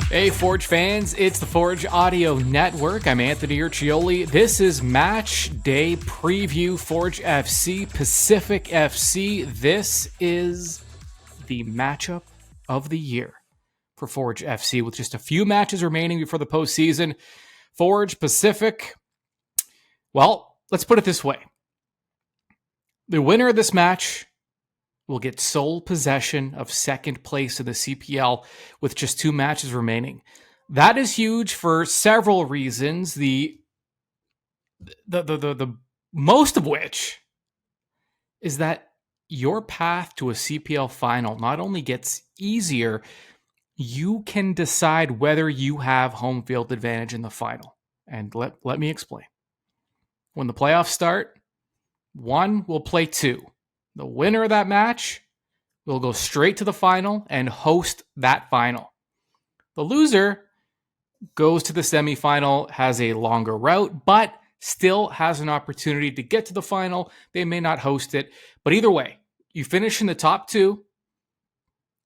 Hey, Forge fans, it's the Forge Audio Network. I'm Anthony Urcioli. This is Match Day Preview, Forge FC, Pacific FC. This is the matchup of the year for Forge FC with just a few matches remaining before the postseason. Forge Pacific, well, let's put it this way. The winner of this match will get sole possession of second place in the CPL with just 2 matches remaining. That is huge for several reasons. The most of which is that your path to a CPL final not only gets easier, you can decide whether you have home field advantage in the final. And let me explain. When the playoffs start, 1 will play 2. The winner of that match will go straight to the final and host that final. The loser goes to the semifinal, has a longer route, but still has an opportunity to get to the final. They may not host it, but either way, you finish in the top 2.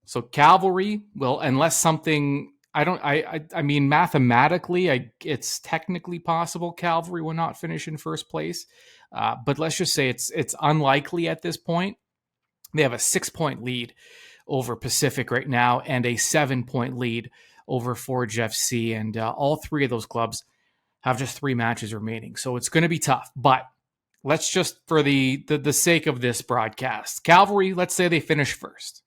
So Cavalry will, unless something, I mean, mathematically, it's technically possible Cavalry will not finish in first place. But let's just say it's unlikely at this point. They have a 6-point lead over Pacific right now and a 7-point lead over Forge FC. And all 3 of those clubs have just 3 matches remaining. So it's going to be tough. But let's just, for the sake of this broadcast, Cavalry, let's say they finish first.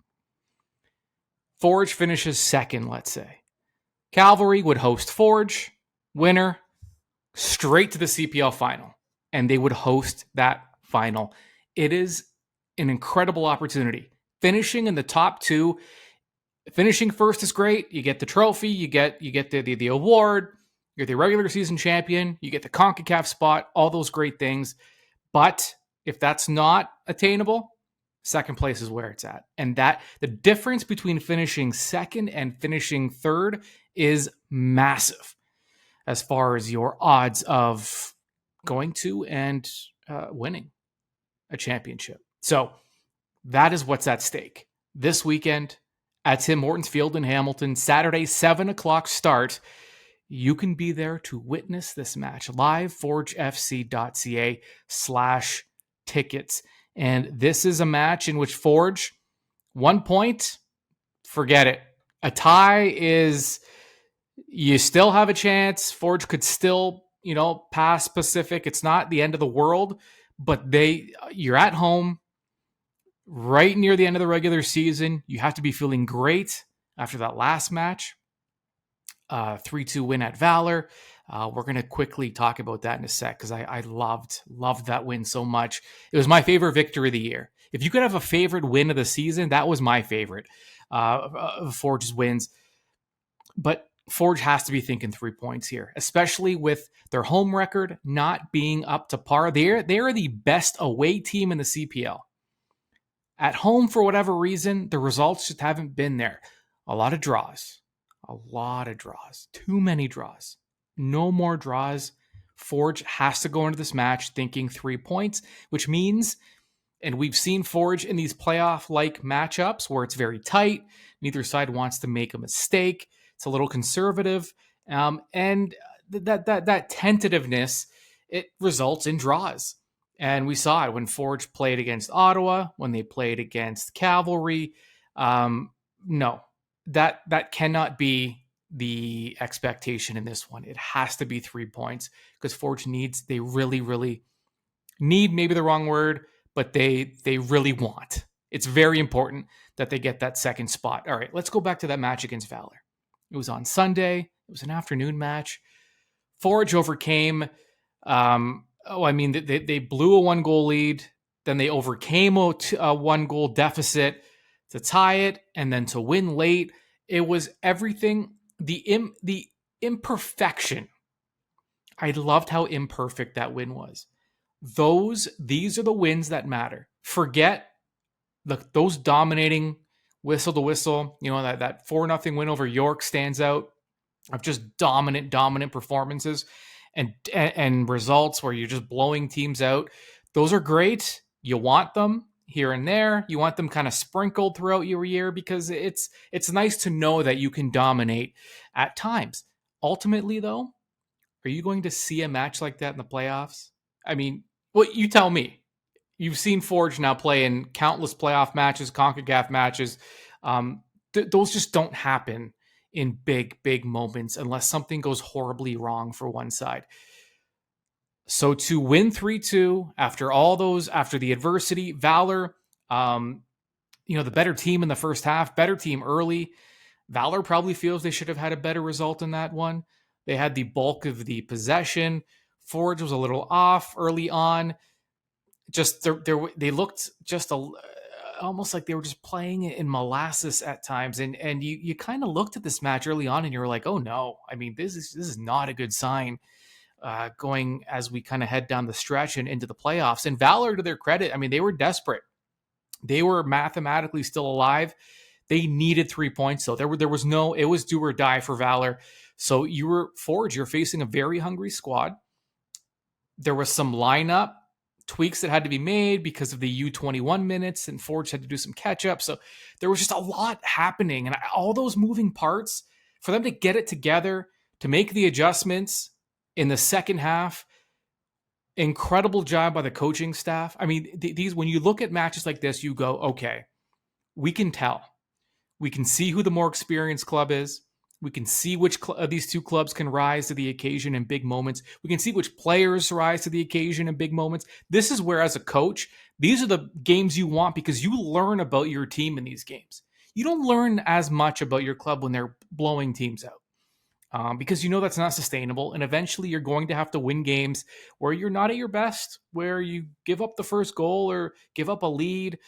Forge finishes second, let's say. Cavalry would host Forge, winner, straight to the CPL final. And they would host that final. It is an incredible opportunity. Finishing in the top 2, finishing first is great. You get the trophy, you get the award, you're the regular season champion, you get the CONCACAF spot, all those great things. But if that's not attainable, second place is where it's at. And that the difference between finishing second and finishing third is massive as far as your odds of going to and winning a championship. So that is what's at stake this weekend at Tim Hortons Field in Hamilton, Saturday, 7 o'clock start. You can be there to witness this match live, forgefc.ca/tickets. And this is a match in which Forge, 1 point, forget it. A tie is, you still have a chance. Forge could still, pass Pacific. It's not the end of the world, but you're at home right near the end of the regular season. You have to be feeling great after that last match. 3-2 win at Valor. We're going to quickly talk about that in a sec because I loved that win so much. It was my favorite victory of the year. If you could have a favorite win of the season, that was my favorite of Forge's wins. But Forge has to be thinking 3 points here, especially with their home record not being up to par. They are the best away team in the CPL. At home, for whatever reason, the results just haven't been there. A lot of draws. Too many draws. No more draws. Forge has to go into this match thinking 3 points, which means, and we've seen Forge in these playoff-like matchups where it's very tight. Neither side wants to make a mistake. It's a little conservative. And that tentativeness, it results in draws. And we saw it when Forge played against Ottawa, when they played against Cavalry. No, that cannot be the expectation in this one. It has to be 3 points because Forge they really, really need, maybe the wrong word, but they really want. It's very important that they get that second spot. All right, let's go back to that match against Valor. It was on Sunday. It was an afternoon match. Forge overcame, they blew a 1-goal lead. Then they overcame a 1-goal deficit to tie it and then to win late. It was everything, the imperfection. I loved how imperfect that win was. These are the wins that matter. Forget those dominating whistle to whistle, that 4-0 win over York stands out of just dominant performances and results where you're just blowing teams out. Those are great. You want them. here and there. You want them kind of sprinkled throughout your year because it's nice to know that you can dominate at times. Ultimately, though, are you going to see a match like that in the playoffs? I mean, well, you tell me. You've seen Forge now play in countless playoff matches, CONCACAF matches. Those just don't happen in big moments unless something goes horribly wrong for one side. So to win 3-2 after all those, after the adversity, Valor, the better team in the first half, better team early. Valor probably feels they should have had a better result in that one. They had the bulk of the possession. Forge was a little off early on. Just they looked just almost like they were just playing in molasses at times. And you kind of looked at this match early on and you were like, oh no, I mean, this is not a good sign going as we kind of head down the stretch and into the playoffs. And Valor, to their credit, I mean, they were desperate. They were mathematically still alive. They needed 3 points, though. There was no, it was do or die for Valor. So you were Forge, you're facing a very hungry squad. There was some lineup tweaks that had to be made because of the U21 minutes, and Forge had to do some catch up. So there was just a lot happening, and all those moving parts for them to get it together, to make the adjustments in the second half. Incredible job by the coaching staff. I mean, these, when you look at matches like this, you go, okay, we can tell. We can see who the more experienced club is. We can see which of these two clubs can rise to the occasion in big moments. We can see which players rise to the occasion in big moments. This is where, as a coach, these are the games you want because you learn about your team in these games. You don't learn as much about your club when they're blowing teams out. Because you know that's not sustainable. And eventually you're going to have to win games where you're not at your best, where you give up the first goal or give up a lead.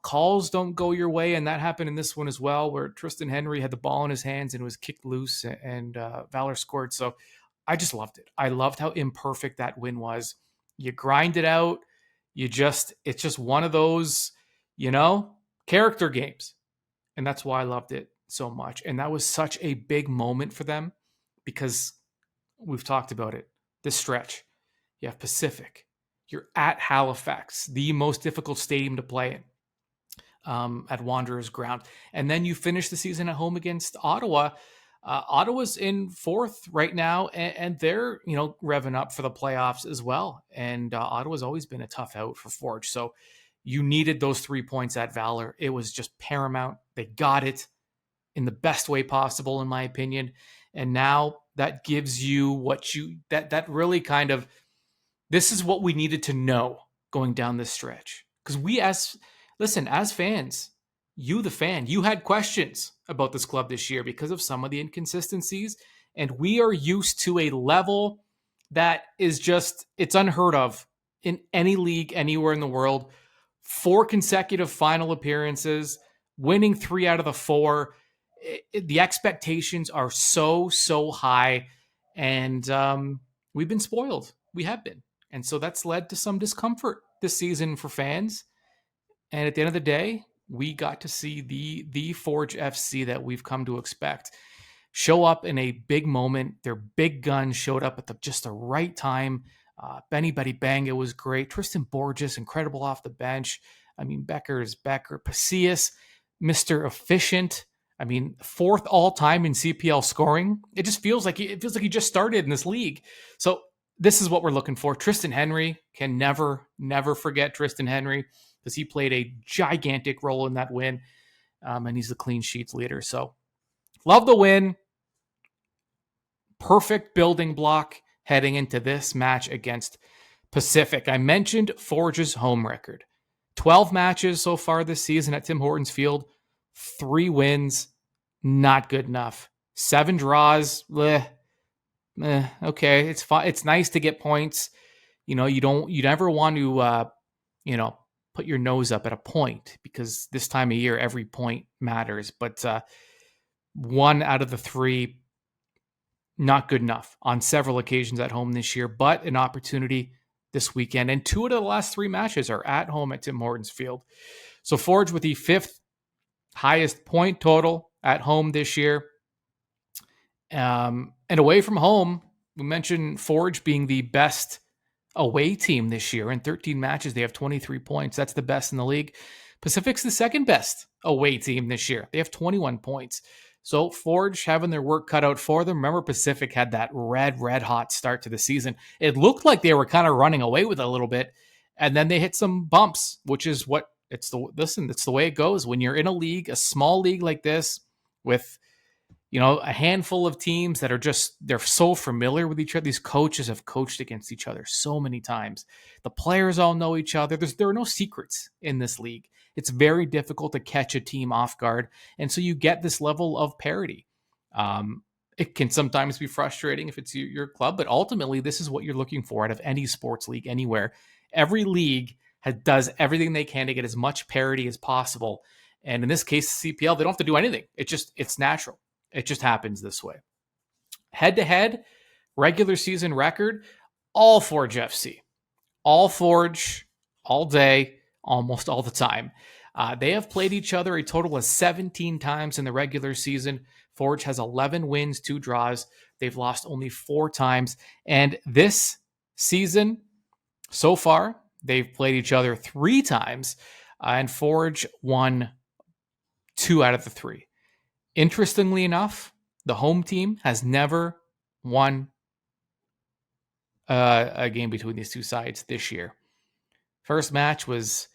Calls don't go your way, and that happened in this one as well, where Tristan Henry had the ball in his hands and was kicked loose, and Valor scored. So I just loved it. I loved how imperfect that win was. You grind it out. It's just one of those, character games. And that's why I loved it so much. And that was such a big moment for them because we've talked about it. This stretch, you have Pacific. You're at Halifax, the most difficult stadium to play in. At Wanderers ground. And then you finish the season at home against Ottawa. Ottawa's in fourth right now, and they're, revving up for the playoffs as well. And Ottawa's always been a tough out for Forge. So you needed those 3 points at Valor. It was just paramount. They got it in the best way possible, in my opinion. And now that gives you that really kind of, this is what we needed to know going down this stretch. Because as fans, the fan, you had questions about this club this year because of some of the inconsistencies. And we are used to a level that is just, it's unheard of in any league anywhere in the world. 4 consecutive final appearances, winning 3 out of the 4. The expectations are so high. And we've been spoiled. We have been. And so that's led to some discomfort this season for fans. And at the end of the day, we got to see the Forge FC that we've come to expect show up in a big moment. Their big guns showed up at just the right time. Benny Banga was great. Tristan Borges, incredible off the bench. I mean, Becker, Pacius, Mr. Efficient. I mean, 4th all time in CPL scoring. It feels like he just started in this league. So this is what we're looking for. Tristan Henry, can never forget Tristan Henry, because he played a gigantic role in that win, and he's the clean sheets leader. So love the win. Perfect building block heading into this match against Pacific. I mentioned Forge's home record. 12 matches so far this season at Tim Hortons Field. 3 wins, not good enough. 7 draws, okay, it's fine. It's nice to get points. You never want to, put your nose up at a point, because this time of year, every point matters. But 1 out of the 3, not good enough on several occasions at home this year, but an opportunity this weekend. And 2 out of the last 3 matches are at home at Tim Hortons Field. So Forge with the 5th highest point total at home this year. And away from home, we mentioned Forge being the best away team this year. In 13 matches, they have 23 points. That's the best in the league. Pacific's the second best away team this year. They have 21 points. So Forge having their work cut out for them. Remember, Pacific had that red hot start to the season. It looked like they were kind of running away with it a little bit, and then they hit some bumps, which is what it's the way it goes when you're in a league, a small league like this, with a handful of teams that they're so familiar with each other. These coaches have coached against each other so many times. The players all know each other. There are no secrets in this league. It's very difficult to catch a team off guard. And so you get this level of parity. It can sometimes be frustrating if it's your club, but ultimately this is what you're looking for out of any sports league anywhere. Every league does everything they can to get as much parity as possible. And in this case, CPL, they don't have to do anything. It's natural. It just happens this way. Head-to-head, regular season record, all Forge FC. All Forge, all day, almost all the time. They have played each other a total of 17 times in the regular season. Forge has 11 wins, 2 draws. They've lost only 4 times. And this season, so far, they've played each other 3 times, and Forge won 2 out of the 3. Interestingly enough, the home team has never won a game between these two sides this year. First match was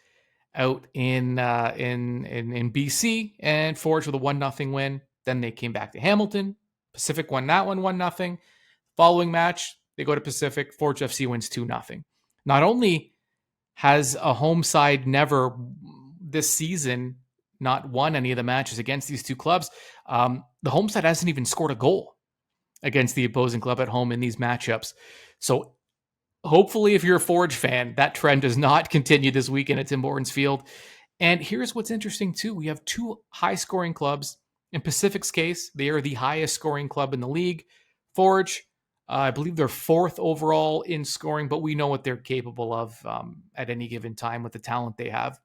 out in BC, and Forge with a 1-0 win. Then they came back to Hamilton. Pacific won that one 1-0. Following match, they go to Pacific. Forge FC wins 2-0. Not only has a home side never this season not won any of the matches against these two clubs, the home side hasn't even scored a goal against the opposing club at home in these matchups. So hopefully, if you're a Forge fan, that trend does not continue this weekend at Tim Hortons Field. And here's what's interesting too. We have 2 high-scoring clubs. In Pacific's case, they are the highest-scoring club in the league. Forge, I believe they're 4th overall in scoring, but we know what they're capable of at any given time with the talent they have.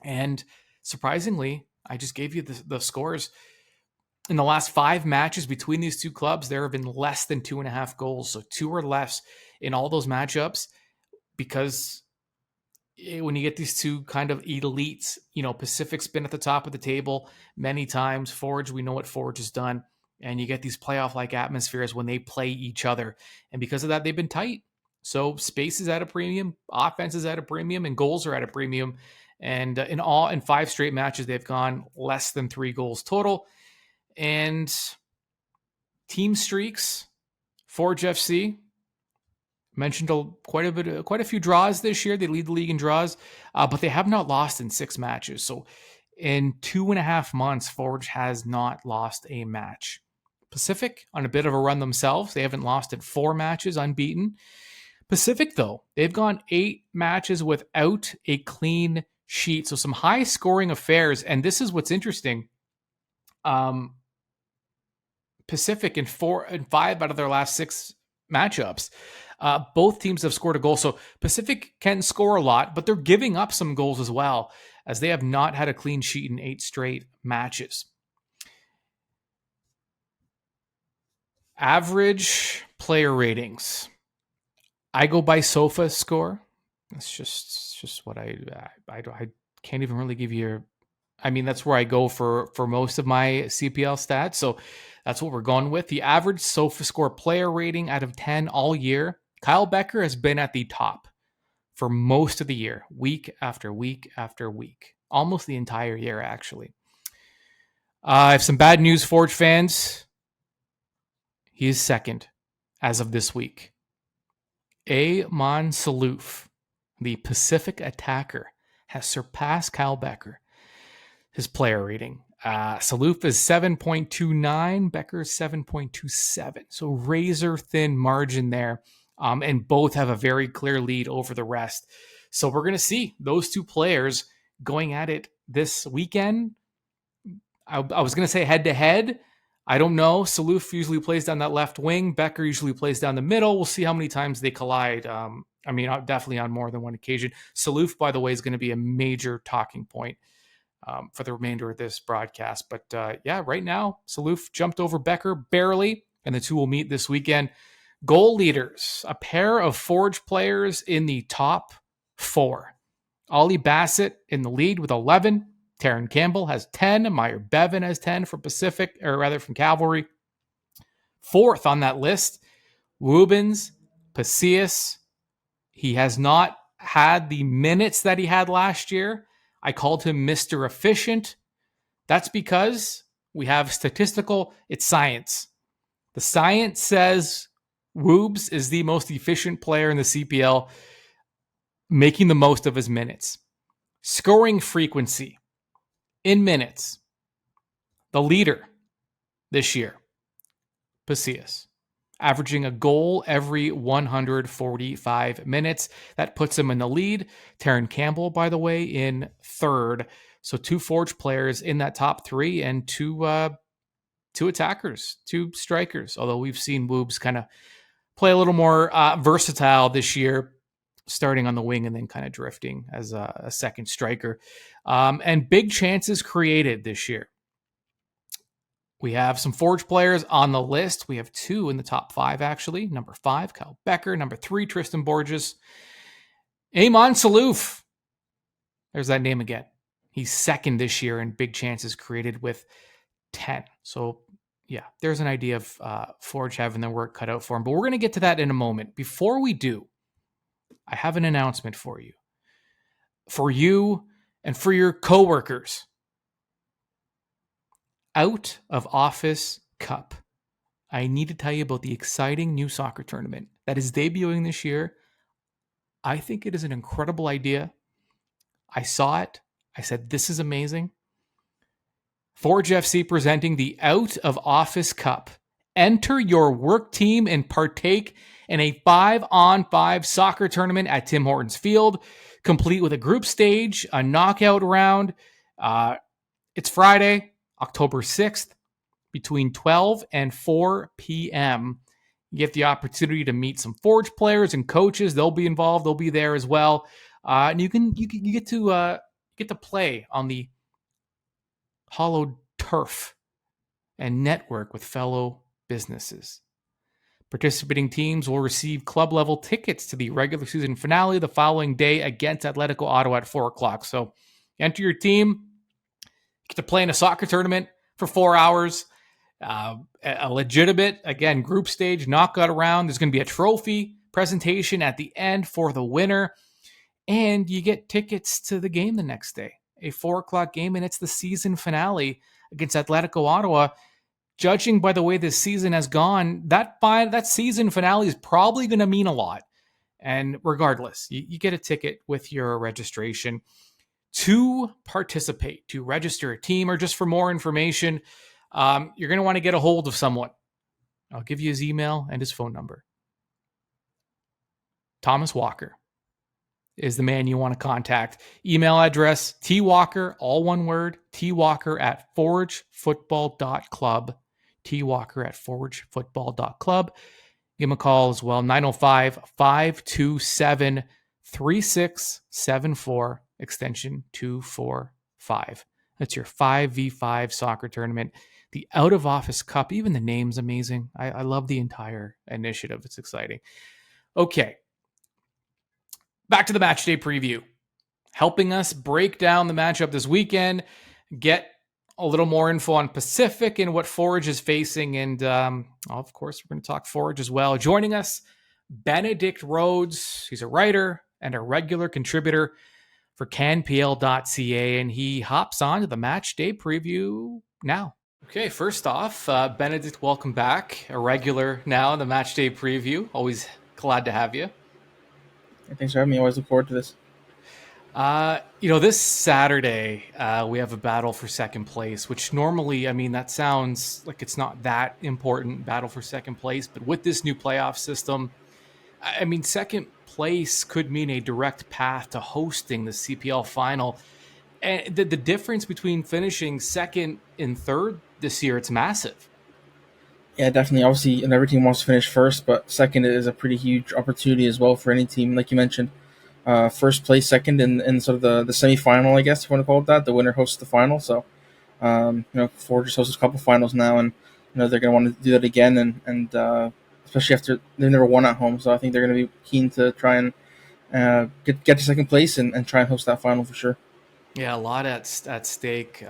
And surprisingly, I just gave you the scores. In the last 5 matches between these two clubs, there have been less than 2.5 goals. So 2 or less in all those matchups, because when you get these two kind of elites, Pacific's been at the top of the table many times. Forge, we know what Forge has done. And you get these playoff-like atmospheres when they play each other. And because of that, they've been tight. So space is at a premium, offense is at a premium, and goals are at a premium. And in 5 straight matches, they've gone less than 3 goals total. And team streaks, Forge FC mentioned quite a few draws this year. They lead the league in draws, but they have not lost in 6 matches. So in 2.5 months, Forge has not lost a match. Pacific on a bit of a run themselves. They haven't lost in 4 matches, unbeaten. Pacific, though, they've gone 8 matches without a clean sheet. So some high scoring affairs. And this is what's interesting. Pacific in 4 and 5 out of their last 6 matchups. Both teams have scored a goal. So Pacific can score a lot, but they're giving up some goals as well, as they have not had a clean sheet in 8 straight matches. Average player ratings. I go by Sofa score. That's just what I can't even really give you. That's where I go for most of my CPL stats. So that's what we're going with. The average Sofa score player rating out of 10 all year. Kyle Becker has been at the top for most of the year, week after week after week, almost the entire year, actually. I have some bad news, Forge fans. He is second as of this week. Amon Salouf, the Pacific attacker, has surpassed Kyle Becker, his player rating. Salouf is 7.29, Becker is 7.27. So razor thin margin there. And both have a very clear lead over the rest. So we're going to see those 2 players going at it this weekend. I was going to say head-to-head. I don't know. Salouf usually plays down that left wing. Becker usually plays down the middle. We'll see how many times they collide. Definitely on more than one occasion. Salouf, by the way, is going to be a major talking point for the remainder of this broadcast. But right now, Salouf jumped over Becker barely, and the 2 will meet this weekend. Goal leaders, a pair of Forge players in the top 4. Ollie Bassett in the lead with 11. Taryn Campbell has 10. Meyer Bevan has 10 from Pacific, or rather from Cavalry. 4th on that list, Rubens Pacius. He has not had the minutes that he had last year. I called him Mr. Efficient. That's because we have it's science. The science says Woobs is the most efficient player in the CPL, making the most of his minutes. Scoring frequency in minutes, the leader this year, Pacius, averaging a goal every 145 minutes. That puts him in the lead. Taryn Campbell, by the way, in 3rd. So 2 Forge players in that top 3 and 2 attackers, 2 strikers, although we've seen Woobs kind of play a little more versatile this year, starting on the wing and then kind of drifting as a second striker. And big chances created this year. We have some Forge players on the list. We have 2 in the top 5, actually. Number 5, Kyle Becker. Number 3, Tristan Borges. Amon Salouf. There's that name again. He's 2nd this year in big chances created with 10. So, yeah, there's an idea of Forge having their work cut out for him. But we're going to get to that in a moment. Before we do, I have an announcement for you. For you and for your coworkers. Out of Office Cup. I need to tell you about the exciting new soccer tournament that is debuting this year. I think it is an incredible idea. I saw it. I said, this is amazing. Forge FC presenting the Out of Office Cup. Enter your work team and partake in a 5-on-5 soccer tournament at Tim Hortons Field, complete with a group stage, a knockout round. It's Friday, October 6th, between 12 and 4 p.m. You get the opportunity to meet some Forge players and coaches. They'll be involved. They'll be there as well. And you get to play on the hollowed turf and network with fellow businesses. Participating teams will receive club-level tickets to the regular season finale the following day against Atletico Ottawa at 4 o'clock. So enter your team, get to play in a soccer tournament for 4 hours, a legitimate, again, group stage knockout round. There's going to be a trophy presentation at the end for the winner, and you get tickets to the game the next day, a 4 o'clock game, and it's the season finale against Atletico Ottawa. Judging by the way this season has gone, that season finale is probably going to mean a lot. And regardless, you get a ticket with your registration. To participate, to register a team, or just for more information, you're going to want to get a hold of someone. I'll give you his email and his phone number. Thomas Walker is the man you want to contact. Email address, twalker, all one word, twalker@forgefootball.club. twalker@forgefootball.club. Give him a call as well, 905-527-3674, extension 245. That's your 5v5 soccer tournament. The Out of Office Cup, even the name's amazing. I love the entire initiative. It's exciting. Okay. Back to the match day preview. Helping us break down the matchup this weekend, get a little more info on Pacific and what Forge is facing. And of course, we're going to talk Forge as well. Joining us, Benedict Rhodes. He's a writer and a regular contributor for canpl.ca, and he hops on to the match day preview now. Okay, first off, Benedict, welcome back. A regular now in the match day preview. Always glad to have you. Thanks for having me. I always look forward to this. This Saturday, we have a battle for second place, which normally, that sounds like it's not that important, battle for second place. But with this new playoff system, second place could mean a direct path to hosting the CPL final. And the difference between finishing second and third this year, it's massive. Yeah, definitely. Obviously, every team wants to finish first, but second is a pretty huge opportunity as well for any team. Like you mentioned, first place, second, in sort of the semifinal, I guess you want to call it that. The winner hosts the final. So, Forge just hosts a couple finals now, and they're going to want to do that again. And especially after they've never won at home. So I think they're going to be keen to try and get to second place and try and host that final for sure. Yeah, a lot at stake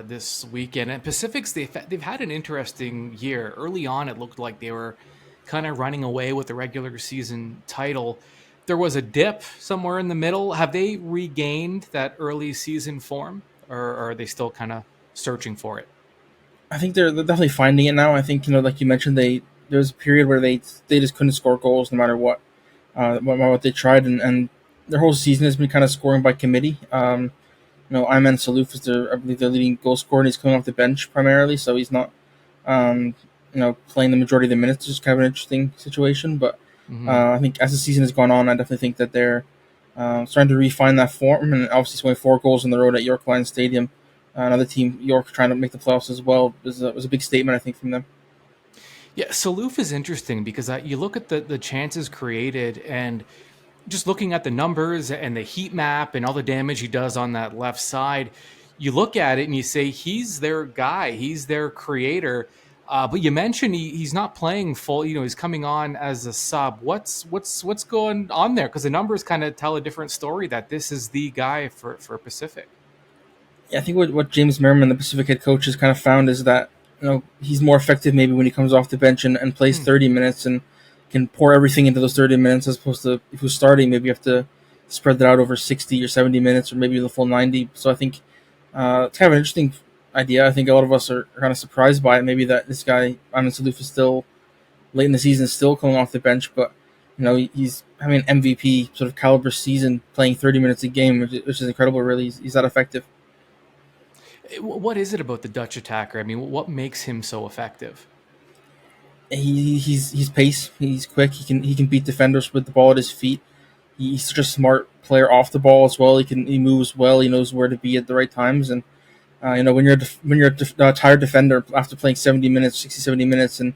this weekend. And Pacifics, they've had an interesting year. Early on, it looked like they were kind of running away with the regular season title. There was a dip somewhere in the middle. Have they regained that early season form, or are they still kind of searching for it? I think they're definitely finding it now. I think like you mentioned, there was a period where they just couldn't score goals no matter what they tried, and their whole season has been kind of scoring by committee. Ayman Salouf is I believe their leading goal scorer, and he's coming off the bench primarily, so he's not um, playing the majority of the minutes. It's just kind of an interesting situation, but Hmm. I think as the season has gone on, I definitely think that they're starting to refine that form, and obviously scoring 4 goals on the road at York Lions Stadium. Another team, York, trying to make the playoffs as well, was a big statement, I think, from them. Yeah, Saloof is interesting because you look at the chances created, and just looking at the numbers and the heat map and all the damage he does on that left side, you look at it and you say he's their guy, he's their creator. But you mentioned he's not playing full. He's coming on as a sub. What's going on there? Because the numbers kind of tell a different story that this is the guy for Pacific. Yeah, I think what James Merriman, the Pacific head coach, has kind of found is that he's more effective maybe when he comes off the bench and plays Hmm. 30 minutes and can pour everything into those 30 minutes as opposed to if he was starting, maybe you have to spread that out over 60 or 70 minutes or maybe the full 90. So I think it's kind of an interesting idea. I think a lot of us are kind of surprised by it. Maybe that this guy Amin Saluf is still late in the season, still coming off the bench, but he's having an MVP sort of caliber season, playing 30 minutes a game, which is incredible. Really, he's that effective. What is it about the Dutch attacker? I mean, what makes him so effective? He's pace. He's quick. He can beat defenders with the ball at his feet. He's such a smart player off the ball as well. He moves well. He knows where to be at the right times. And when you're a tired defender after playing 70 minutes, 60, 70 minutes, and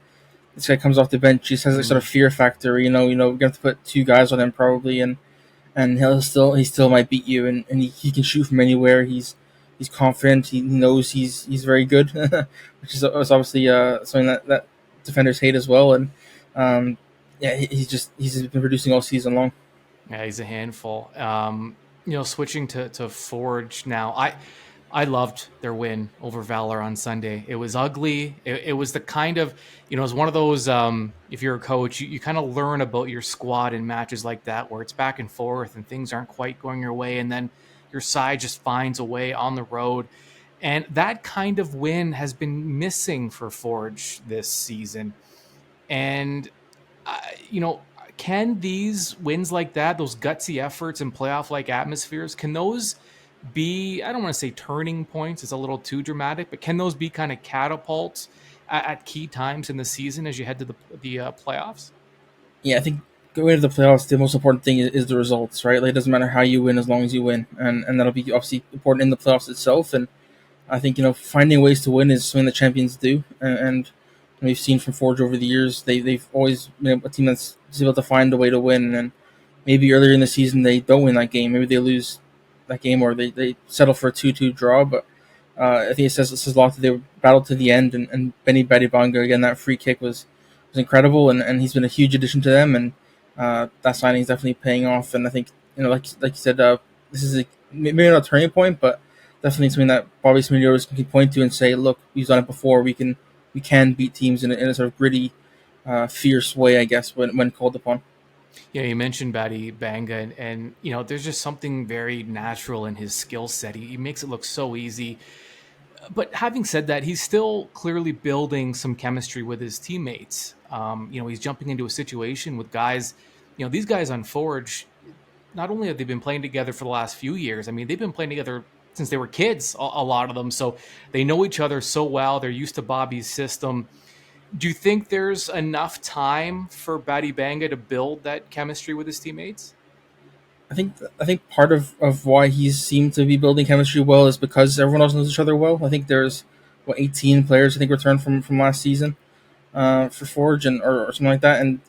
this guy comes off the bench, he just has a sort of Mm. fear factor. We're gonna have to put 2 guys on him probably, and he still might beat you. And he can shoot from anywhere. He's confident. He knows he's very good, which is obviously something that defenders hate as well. And yeah, he's been producing all season long. Yeah, he's a handful. Switching to Forge now. I loved their win over Valor on Sunday. It was ugly. It was the kind of, it was one of those, if you're a coach, you kind of learn about your squad in matches like that where it's back and forth and things aren't quite going your way. And then your side just finds a way on the road. And that kind of win has been missing for Forge this season. And uh, you know, can these wins like that, those gutsy efforts and playoff like atmospheres, can those be, I don't want to say turning points, it's a little too dramatic, but can those be kind of catapults at key times in the season as you head to the playoffs? Yeah, I think going into the playoffs, the most important thing is the results, right? Like it doesn't matter how you win as long as you win, and that'll be obviously important in the playoffs itself. And I think finding ways to win is something that champions do, and we've seen from Forge over the years they've always been a team that's able to find a way to win. And maybe earlier in the season they don't win that game, maybe they lose that game, or they settle for a 2-2 draw. But I think it says a lot that they battled to the end, and Benny Badibanga again, that free kick was incredible, and he's been a huge addition to them, and that signing is definitely paying off. And I think like you said, this is maybe not a turning point, but definitely something that Bobby Smith can point to and say, look, we've done it before. We can beat teams in a sort of gritty, fierce way, I guess, when called upon. You mentioned Batty Banga, and there's just something very natural in his skill set. He makes it look so easy. But having said that, he's still clearly building some chemistry with his teammates. He's jumping into a situation with guys. These guys on Forge, not only have they been playing together for the last few years, I mean, they've been playing together since they were kids, a lot of them. So they know each other so well. They're used to Bobby's system. Do you think there's enough time for Batty Banga to build that chemistry with his teammates? I think part of why he's seemed to be building chemistry well is because everyone else knows each other well. I think there's 18 players I think returned from last season for Forge or something like that. And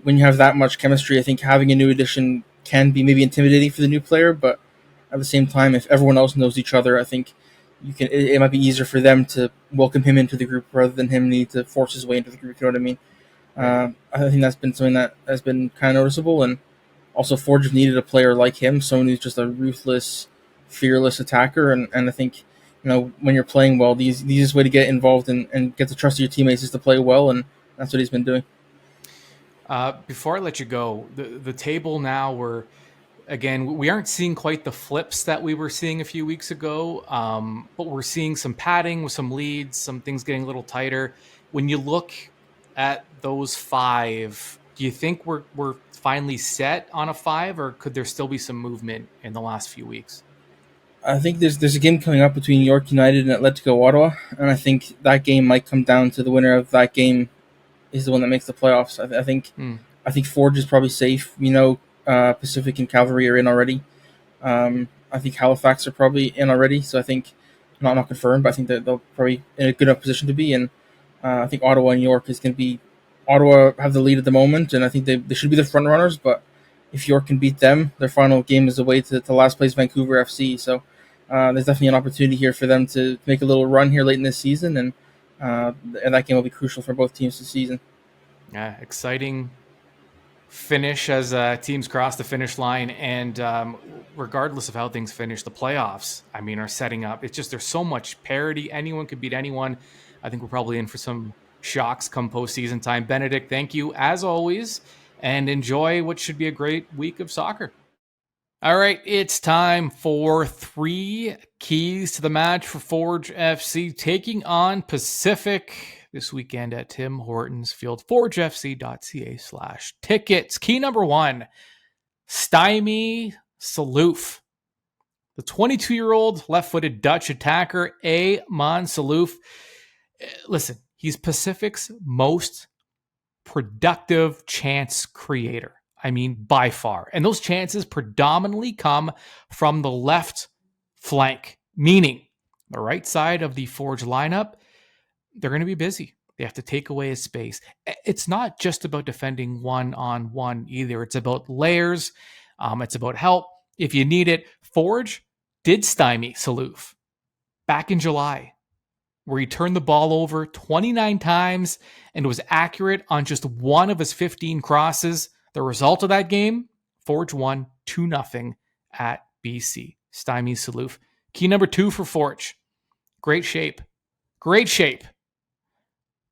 when you have that much chemistry, I think having a new addition can be maybe intimidating for the new player. But at the same time, if everyone else knows each other, I think it might be easier for them to welcome him into the group rather than him need to force his way into the group. You know what I mean? Right. I think that's been something that has been kind of noticeable, and also Forge needed a player like him, someone who's just a ruthless, fearless attacker, and I think when you're playing well, the easiest way to get involved and get the trust of your teammates is to play well, and that's what he's been doing. Before I let you go, the table now, we're again, we aren't seeing quite the flips that we were seeing a few weeks ago, but we're seeing some padding with some leads, some things getting a little tighter. When you look at those five, do you think we're finally set on a five, or could there still be some movement in the last few weeks? I think there's a game coming up between York United and Atletico Ottawa, and I think that game might come down to the winner of that game is the one that makes the playoffs. Hmm. I think Forge is probably safe. Pacific and Cavalry are in already. I think Halifax are probably in already, so I think not confirmed, but I think that they'll probably in a good enough position to be. And I think Ottawa and York is going to be. Ottawa have the lead at the moment, and I think they should be the front runners. But if York can beat them, their final game is away to last place Vancouver FC. So there's definitely an opportunity here for them to make a little run here late in this season, and that game will be crucial for both teams this season. Yeah, exciting finish as teams cross the finish line, and regardless of how things finish, the playoffs, I mean, are setting up. It's just there's so much parity. Anyone could beat anyone. I think we're probably in for some shocks come postseason time. Benedict, thank you as always, and enjoy what should be a great week of soccer. All right, it's time for three keys to the match for Forge FC taking on Pacific this weekend at Tim Hortons Field. ForgeFC.ca/tickets. Key number one, Stymie Saloof. The 22-year-old left-footed Dutch attacker, Amon Saloof. Listen, he's Pacific's most productive chance creator. I mean, by far. And those chances predominantly come from the left flank, meaning the right side of the Forge lineup, they're going to be busy. They have to take away his space. It's not just about defending one-on-one either. It's about layers. It's about help. If you need it, Forge did stymie Saloof back in July, where he turned the ball over 29 times and was accurate on just one of his 15 crosses. The result of that game, Forge won 2-0 at BC. Stymie Saloof. Key number two for Forge. Great shape. Great shape.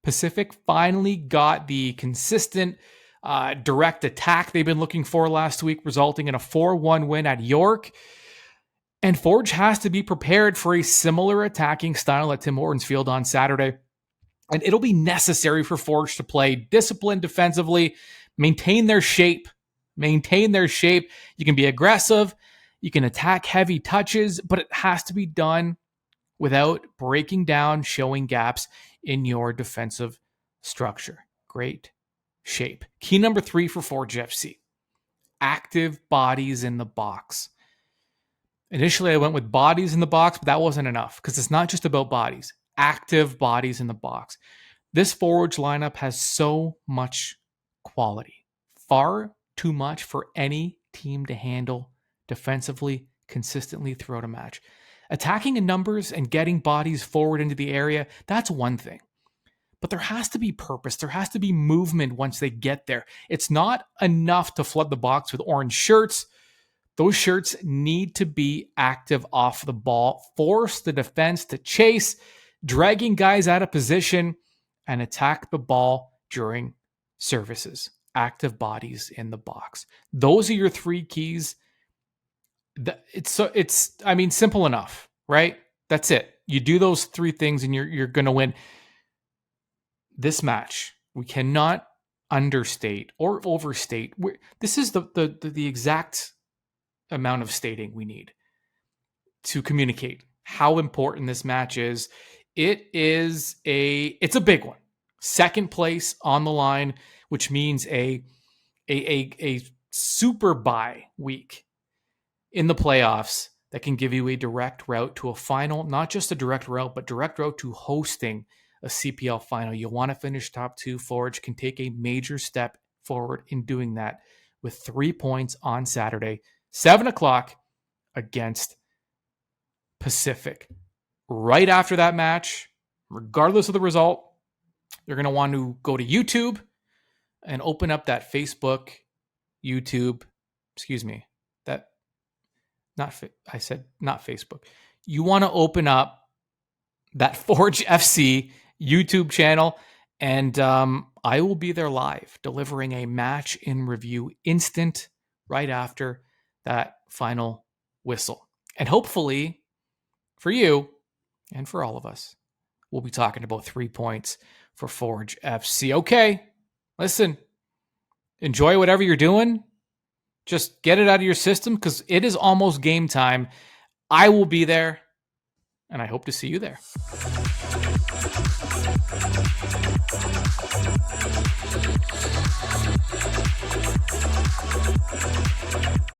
Pacific finally got the consistent direct attack they've been looking for last week, resulting in a 4-1 win at York. And Forge has to be prepared for a similar attacking style at Tim Hortons Field on Saturday. And it'll be necessary for Forge to play disciplined defensively, maintain their shape. Maintain their shape. You can be aggressive, you can attack heavy touches, but it has to be done without breaking down, showing gaps in your defensive structure. Great shape. Key number three for Forge FC, active bodies in the box. Initially, I went with bodies in the box, but that wasn't enough because it's not just about bodies. Active bodies in the box. This Forge lineup has so much quality. Far too much for any team to handle defensively, consistently throughout a match. Attacking in numbers and getting bodies forward into the area, that's one thing. But there has to be purpose. There has to be movement once they get there. It's not enough to flood the box with orange shirts. Those shirts need to be active off the ball, force the defense to chase, dragging guys out of position, and attack the ball during services. Active bodies in the box. Those are your three keys. It's simple enough, right? That's it. You do those three things and you're going to win this match. We cannot understate or overstate. This is the exact amount of stating we need to communicate how important this match is. It's a big one. Second place on the line, which means a super bye week in the playoffs that can give you a direct route to a final, not just a direct route, but direct route to hosting a CPL final. You want to finish top two. Forge can take a major step forward in doing that with 3 points on Saturday, 7 o'clock against Pacific. Right after that match, regardless of the result, you're going to want to go to YouTube and open up that Facebook, YouTube, excuse me, that I said not Facebook. You want to open up that Forge FC YouTube channel, and I will be there live delivering a match in review instant right after that final whistle. And hopefully for you and for all of us, we'll be talking about 3 points for Forge FC. Okay, listen, enjoy whatever you're doing. Just get it out of your system because it is almost game time. I will be there, and I hope to see you there.